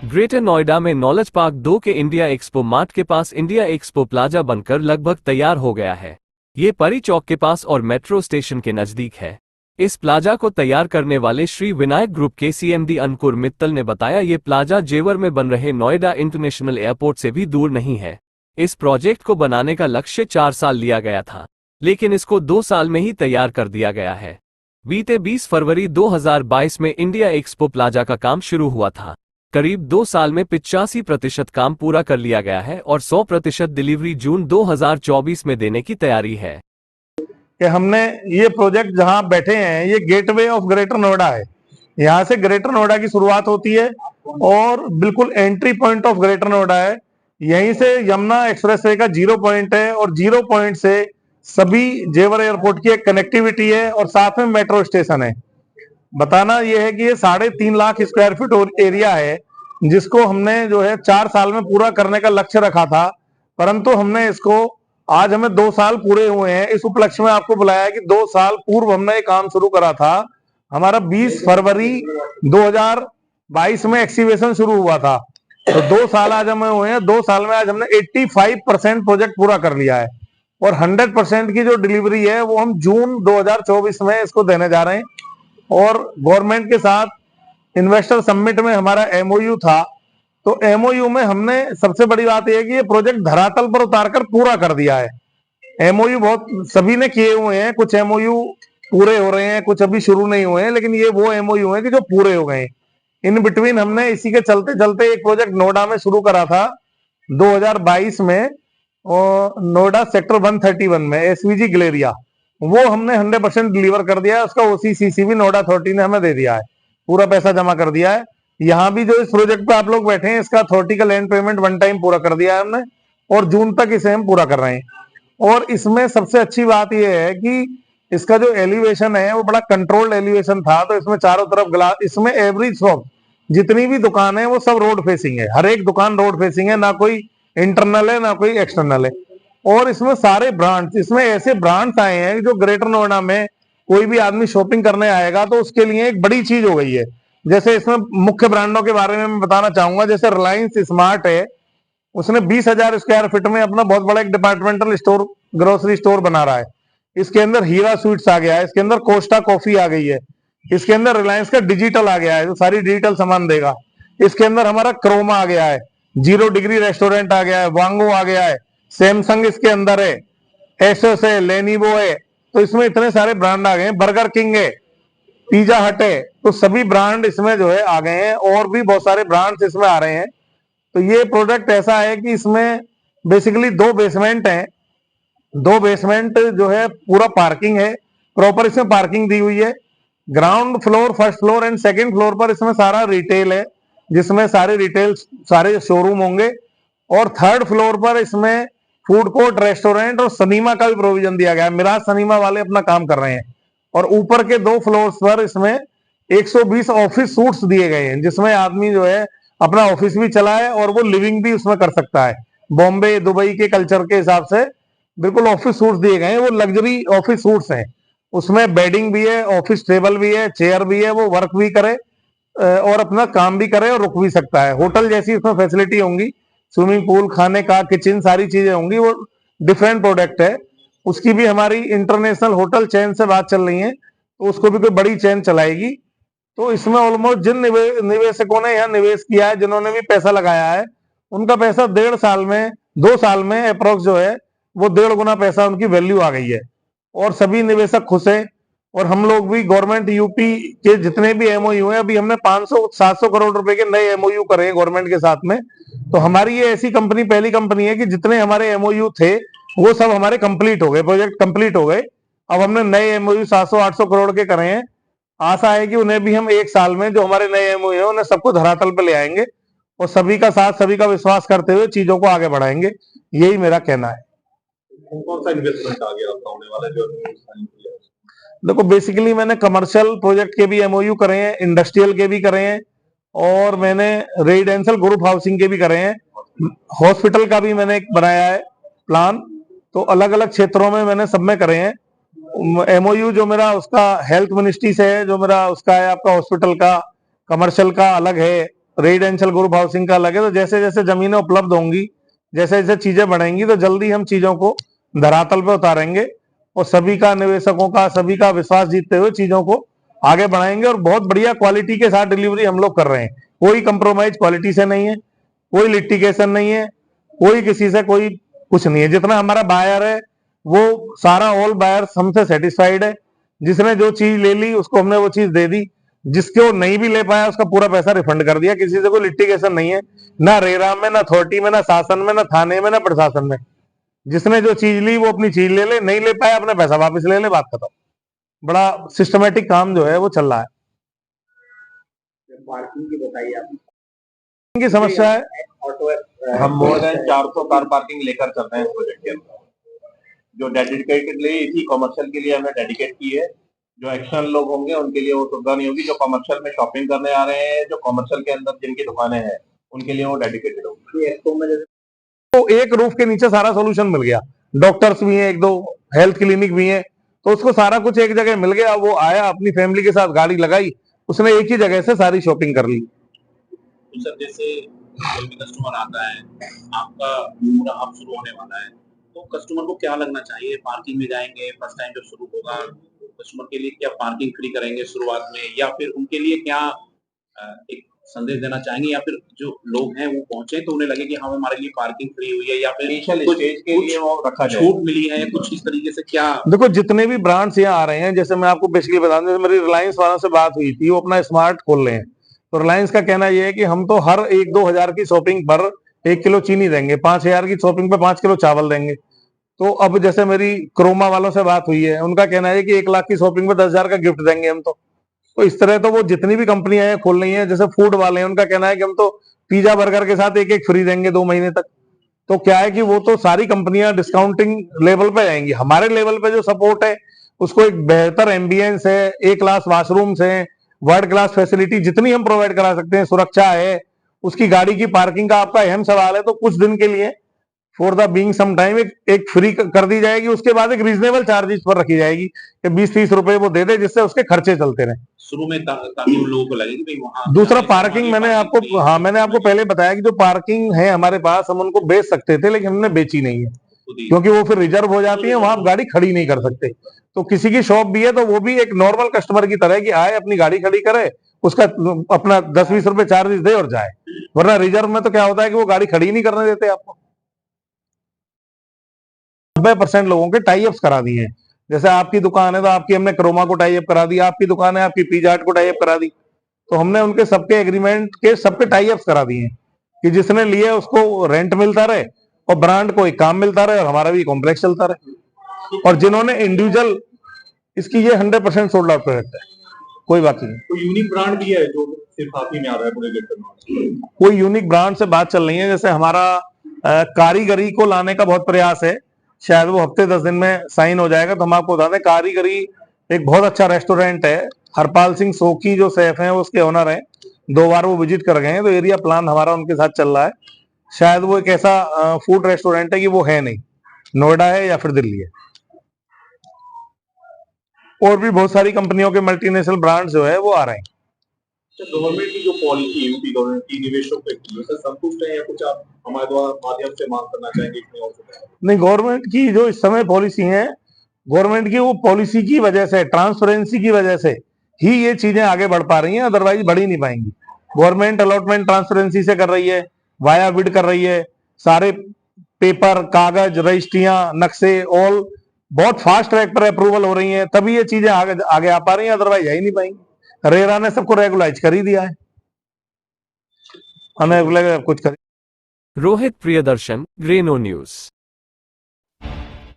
Greater Noida में knowledge park 2 के India expo mart के पास इंडिया एक्सपो प्लाजा बनकर लगभग तैयार हो गया है। ये परी चौक के पास और मेट्रो स्टेशन के नजदीक है। इस प्लाजा को तैयार करने वाले श्री विनायक ग्रुप के सीएमडी अंकुर मित्तल ने बताया, ये प्लाजा जेवर में बन रहे नोएडा इंटरनेशनल एयरपोर्ट से भी दूर नहीं है। इस प्रोजेक्ट को बनाने का लक्ष्य 4 साल लिया गया था, लेकिन इसको 2 साल में ही तैयार कर दिया गया है। बीते 20 फरवरी 2022 में इंडिया एक्सपो प्लाजा का काम शुरू हुआ था। करीब 2 साल में 85% काम पूरा कर लिया गया है और 100% डिलीवरी जून 2024 में देने की तैयारी है। कि हमने ये प्रोजेक्ट जहां बैठे हैं, ये गेटवे ऑफ ग्रेटर नोएडा है। यहाँ से ग्रेटर नोएडा की शुरुआत होती है और बिल्कुल entry point of greater Noida है। यहीं से यमुना एक्सप्रेसवे का 0 पॉइंट है और 0 पॉइंट से सभी जेवर एयरपोर्ट की एक कनेक्टिविटी है और साथ में मेट्रो स्टेशन है। बताना यह है कि ये 3.5 लाख स्क्वायर फीट एरिया है, जिसको हमने जो है 4 साल में पूरा करने का लक्ष्य रखा था, परंतु हमने इसको आज हमें 2 साल पूरे हुए हैं। इस उपलक्ष्य में आपको बुलाया है कि 2 साल पूर्व हमने ये काम शुरू करा था। हमारा 20 फरवरी 2022 में एक्सीवेशन शुरू हुआ था, तो 2 साल आज हमें हुए हैं। 2 साल में आज हमने 85% प्रोजेक्ट पूरा कर लिया है और 100% की जो डिलीवरी है वो हम जून 2024 में इसको देने जा रहे हैं। और गवर्नमेंट के साथ इन्वेस्टर समिट में हमारा एमओयू था, तो एमओयू में हमने सबसे बड़ी बात यह है कि ये प्रोजेक्ट धरातल पर उतारकर पूरा कर दिया है। एमओयू बहुत सभी ने किए हुए हैं, कुछ एमओयू पूरे हो रहे हैं, कुछ अभी शुरू नहीं हुए हैं, लेकिन ये वो एमओयू हैं कि जो पूरे हो गए हैं। इन बिटवीन हमने इसी के चलते चलते एक प्रोजेक्ट नोएडा में शुरू करा था 2022 में, और नोएडा सेक्टर 131 में एसवीजी गलेरिया, वो हमने 100% डिलीवर कर दिया है। उसका ओसीसीसी भी नोएडा अथॉरिटी ने हमें दे दिया है, पूरा पैसा जमा कर दिया है। यहाँ भी जो इस प्रोजेक्ट पे आप लोग बैठे हैं, इसका अथॉरिटी का लैंड पेमेंट 1 टाइम पूरा कर दिया है हमने और जून तक इसे हम पूरा कर रहे हैं। और इसमें सबसे अच्छी बात यह है कि इसका जो एलिवेशन है वो बड़ा कंट्रोल्ड एलिवेशन था, तो इसमें चारों तरफ ग्लास, इसमें एवरी शॉप जितनी भी दुकान है वो सब रोड फेसिंग है। हर एक दुकान रोड फेसिंग है, ना कोई इंटरनल है ना कोई एक्सटर्नल है। और इसमें सारे ब्रांड्स, इसमें ऐसे ब्रांड्स आए हैं जो ग्रेटर नोएडा में कोई भी आदमी शॉपिंग करने आएगा तो उसके लिए एक बड़ी चीज हो गई है। जैसे इसमें मुख्य ब्रांडों के बारे में मैं बताना चाहूंगा, जैसे रिलायंस स्मार्ट है, उसने 20,000 स्क्वायर फीट में अपना बहुत बड़ा एक डिपार्टमेंटल स्टोर, ग्रोसरी स्टोर बना रहा है। इसके अंदर हीरा स्वीट्स आ गया है, इसके अंदर कोस्टा कॉफी आ गई है, इसके अंदर रिलायंस का डिजिटल आ गया है जो सारी डिजिटल सामान देगा। इसके अंदर हमारा क्रोमा आ गया है, 0 डिग्री रेस्टोरेंट आ गया है, वांगो आ गया है, सैमसंग इसके अंदर है, एसोस है, लेनिवो है। तो इसमें इतने सारे ब्रांड आ गए हैं, बर्गर किंग है, पिज्जा हट है, तो सभी ब्रांड इसमें जो है आ गए हैं और भी बहुत सारे ब्रांड्स इसमें आ रहे हैं। तो ये प्रोडक्ट ऐसा है कि इसमें बेसिकली 2 बेसमेंट हैं, 2 बेसमेंट जो है पूरा पार्किंग है, प्रॉपर इसमें पार्किंग दी हुई है। Ground floor, first floor and second floor पर इसमें सारा रिटेल है, जिसमें सारे रिटेल सारे शोरूम होंगे। और थर्ड फ्लोर पर इसमें फूड कोर्ट, रेस्टोरेंट और सिनेमा का भी प्रोविजन दिया गया है। मिराज सिनेमा वाले अपना काम कर रहे हैं। और ऊपर के 2 फ्लोर्स पर इसमें 120 ऑफिस सूट्स दिए गए हैं, जिसमें आदमी जो है अपना ऑफिस भी चलाए और वो लिविंग भी उसमें कर सकता है। बॉम्बे दुबई के कल्चर के हिसाब से बिल्कुल ऑफिस सूट्स दिए गए हैं, वो लग्जरी ऑफिस सूट्स हैं। उसमें बेडिंग भी है, ऑफिस टेबल भी है, चेयर भी है, वो वर्क भी करे और अपना काम भी करे और रुक भी सकता है। होटल जैसी उसमें फैसिलिटी होंगी, स्विमिंग पूल, खाने का, किचन, सारी चीजें होंगी। वो डिफरेंट प्रोडक्ट है। उसकी भी हमारी इंटरनेशनल होटल चेन से बात चल रही है, तो उसको भी कोई बड़ी चेन चलाएगी। तो इसमें ऑलमोस्ट जिन निवेशकों ने यहाँ निवेश किया है, जिन्होंने भी पैसा लगाया है, उनका पैसा 1.5 साल में, 2 साल में अप्रोक्स जो है वो 1.5 गुना पैसा उनकी वैल्यू आ गई है और सभी निवेशक खुश हैं। और हम लोग भी गवर्नमेंट यूपी के जितने भी एमओयू हैं, अभी हमने 500-700 करोड़ रुपए के नए एमओयू करे हैं गवर्नमेंट के साथ में। तो हमारी ये ऐसी कंपनी, पहली कंपनी है कि जितने हमारे एमओयू थे वो सब हमारे कंप्लीट हो गए, प्रोजेक्ट कंप्लीट हो गए। अब हमने नए एमओयू 700-800 करोड़ के करे हैं। आशा है कि उन्हें भी हम 1 साल में, जो हमारे नए एमओयू है, उन्हें सबको धरातल पर ले आएंगे और सभी का साथ, सभी का विश्वास करते हुए चीजों को आगे बढ़ाएंगे। यही मेरा कहना है। कौन सा इन्वेस्टमेंट आ गया आपका होने वाला है जो देखो, बेसिकली मैंने कमर्शियल प्रोजेक्ट के भी एमओयू करे हैं, इंडस्ट्रियल के भी करे हैं और मैंने रेजिडेंशियल ग्रुप हाउसिंग के भी करे हैं। हॉस्पिटल का भी मैंने एक बनाया है प्लान। तो अलग अलग क्षेत्रों में मैंने सब में करे हैं। एमओयू जो मेरा उसका हेल्थ मिनिस्ट्री से है, जो मेरा उसका है आपका हॉस्पिटल का, कमर्शियल का अलग है रेजिडेंशियल ग्रुप हाउसिंग का अलग है। तो जैसे जैसे जमीनें उपलब्ध होंगी, जैसे जैसे चीजें बढ़ेंगी, तो जल्दी हम चीजों को धरातल पे उतारेंगे और सभी का, निवेशकों का, सभी का विश्वास जीतते हुए चीजों को आगे बढ़ाएंगे। और बहुत बढ़िया क्वालिटी के साथ डिलीवरी हम लोग कर रहे हैं, कोई कंप्रोमाइज क्वालिटी से नहीं है, कोई लिटिगेशन नहीं है, कोई किसी से कोई कुछ नहीं है। जितना हमारा बायर है वो सारा ऑल बायर्स हमसे सेटिस्फाइड है। जिसने जो चीज ले ली उसको हमने वो चीज दे दी, जिसको नहीं भी ले पाया उसका पूरा पैसा रिफंड कर दिया। किसी से कोई लिटिगेशन नहीं है, ना रेरा में, ना अथॉरिटी में, ना शासन में, ना थाने में, ना प्रशासन में। जिसने जो चीज ली वो अपनी चीज ले ले, नहीं ले पाया अपना पैसा वापस ले ले, बात खत्म। बड़ा सिस्टमेटिक काम जो है वो चल रहा है। पार्किंग की बताइए आप। की समस्या है, हम मोर देन 400 कार पार्किंग लेकर चल रहे हैं इस प्रोजेक्ट के अंदर, जो डेडिकेटेडली इसी कमर्शियल के लिए हमने डेडिकेट की है। जो एक्शन लोग होंगे उनके लिए वो सुविधा नहीं होगी, जो कमर्शियल में शॉपिंग करने आ रहे हैं, जो कमर्शियल के अंदर जिनकी दुकानें हैं, उनके लिए वो डेडिकेटेड होगी। तो एक रूफ के नीचे सारा सोल्यूशन मिल गया, डॉक्टर्स भी हैं, एक दो हेल्थ क्लिनिक भी हैं, तो उसको सारा कुछ एक जगह मिल गया। वो आया, अपनी फैमिली के साथ गाड़ी लगाई, उसने एक ही जगह से सारी शॉपिंग कर ली। तो सर जैसे कोई भी कस्टमर आता है, आपका पूरा हब शुरू होने वाला है, तो कस्टमर को क्या लगना चाहिए? पार्किंग में जाएंगे, फर्स्ट टाइम जब शुरू होगा, कस्टमर के लिए क्या पार्किंग फ्री करेंगे शुरुआत में, या फिर उनके लिए क्या एक संदेश देना चाहेंगे, या फिर जो लोग हैं वो पहुंचे तो उन्हें लगे कि हाँ हमारे लिए पार्किंग फ्री हुई है, या फिर कुछ स्टेज के लिए वो रखा छूट मिली है, कुछ इस तरीके से? क्या देखो, जितने भी ब्रांड्स यहाँ आ रहे हैं, जैसे मैं आपको बेसिकली बता दूं, मेरी रिलायंस वालों से बात हुई थी, वो अपना स्मार्ट खोल रहे हैं। तो रिलायंस का कहना यह है कि हम तो हर 1-2 हजार की शॉपिंग पर 1 किलो चीनी देंगे, 5,000 की शॉपिंग पे 5 किलो चावल देंगे। तो अब जैसे मेरी क्रोमा वालों से बात हुई है, उनका कहना है कि 1 लाख की शॉपिंग पे 10,000 का गिफ्ट देंगे हम। तो इस तरह तो वो जितनी भी कंपनियां हैं खोल रही हैं, जैसे फूड वाले हैं, उनका कहना है कि हम तो पिज्जा बर्गर के साथ एक एक फ्री देंगे 2 महीने तक। तो क्या है कि वो तो सारी कंपनियां डिस्काउंटिंग लेवल पे जाएंगी। हमारे लेवल पे जो सपोर्ट है उसको एक बेहतर एम्बियंस है, ए क्लास वाशरूम्स है, वर्ल्ड क्लास फैसिलिटी जितनी हम प्रोवाइड करा सकते हैं, सुरक्षा है, उसकी गाड़ी की पार्किंग का आपका अहम सवाल है, तो कुछ दिन के लिए for the being some time एक फ्री कर दी जाएगी। उसके बाद एक रीजनेबल चार्जेस पर रखी जाएगी कि 20-30 रुपए वो दे दे, जिससे उसके खर्चे चलते रहे शुरू में ताकि उन लोगों को लगे कि भाई वहां। दूसरा पार्किंग, मैंने आपको पहले बताया कि जो पार्किंग है हमारे पास, हम उनको बेच सकते थे, लेकिन हमने बेची नहीं है, क्योंकि वो फिर रिजर्व हो जाती है, वहां आप गाड़ी खड़ी नहीं कर सकते। तो किसी की शॉप भी है तो वो भी एक नॉर्मल कस्टमर की तरह कि आए, अपनी गाड़ी खड़ी करे, उसका अपना 10-20 रुपए चार्जेस दे और जाए। वरना रिजर्व में तो क्या होता है कि वो गाड़ी खड़ी नहीं करने देते आपको। 90% लोगों के टाई अप्स करा दिए हैं। जैसे आपकी दुकान है तो आपकी हमने क्रोमा को टाई अप करा दी, आपकी दुकान है आपकी पिज़्ज़ा हट को टाई अप करा दी। तो हमने उनके सबके एग्रीमेंट के सबके टाई अप्स करा दिए हैं कि जिसने लिए उसको रेंट मिलता रहे और ब्रांड को एक काम मिलता रहे और हमारा भी कॉम्प्लेक्स चलता रहे। और जिन्होंने इंडिविजुअल, इसकी ये 100% सोल्ड आउट प्रोडक्ट है, कोई बात नहीं। कोई यूनिक ब्रांड भी है जो सिर्फ आप ही में आ रहा है पूरे गेट में? कोई यूनिक ब्रांड से बात चल रही है, जैसे हमारा कारीगरी को लाने का बहुत प्रयास है, शायद वो हफ्ते 10 दिन में साइन हो जाएगा। तो हम आपको बता दें, कारीगरी एक बहुत अच्छा रेस्टोरेंट है, हरपाल सिंह सोकी जो शेफ हैं वो उसके ओनर हैं, 2 बार वो विजिट कर गए हैं, तो एरिया प्लान हमारा उनके साथ चल रहा है। शायद वो एक ऐसा फूड रेस्टोरेंट है कि वो है नहीं, नोएडा है या फिर दिल्ली है। और भी बहुत सारी कंपनियों के मल्टीनेशनल ब्रांड जो है वो आ रहे हैं। गवर्नमेंट की जो पॉलिसी यूपी गवर्नमेंट की निवेशकों पे सर संतुष्ट है, या कुछ आप हमारे द्वारा माध्यम से मांग करना चाहेंगे इसमें? और नहीं, गवर्नमेंट की जो इस समय पॉलिसी है, गवर्नमेंट की वो पॉलिसी की वजह से, ट्रांसपेरेंसी की वजह से ही ये चीजें आगे बढ़ पा रही हैं, अदरवाइज बढ़ ही नहीं पाएंगी। गवर्नमेंट अलॉटमेंट ट्रांसपेरेंसी से कर रही है, वाया बिड कर रही है, सारे पेपर, कागज, रजिस्ट्रियां, नक्शे ऑल बहुत फास्ट ट्रैक पर अप्रूवल हो रही हैं, तभी ये चीजें आगे आ पा रही हैं, अदरवाइज आ ही नहीं पाएंगी। रेरा ने सबको रेगुलाइज कर ही दिया है, हमें कुछ कर। रोहित प्रियदर्शन, ग्रेनो न्यूज।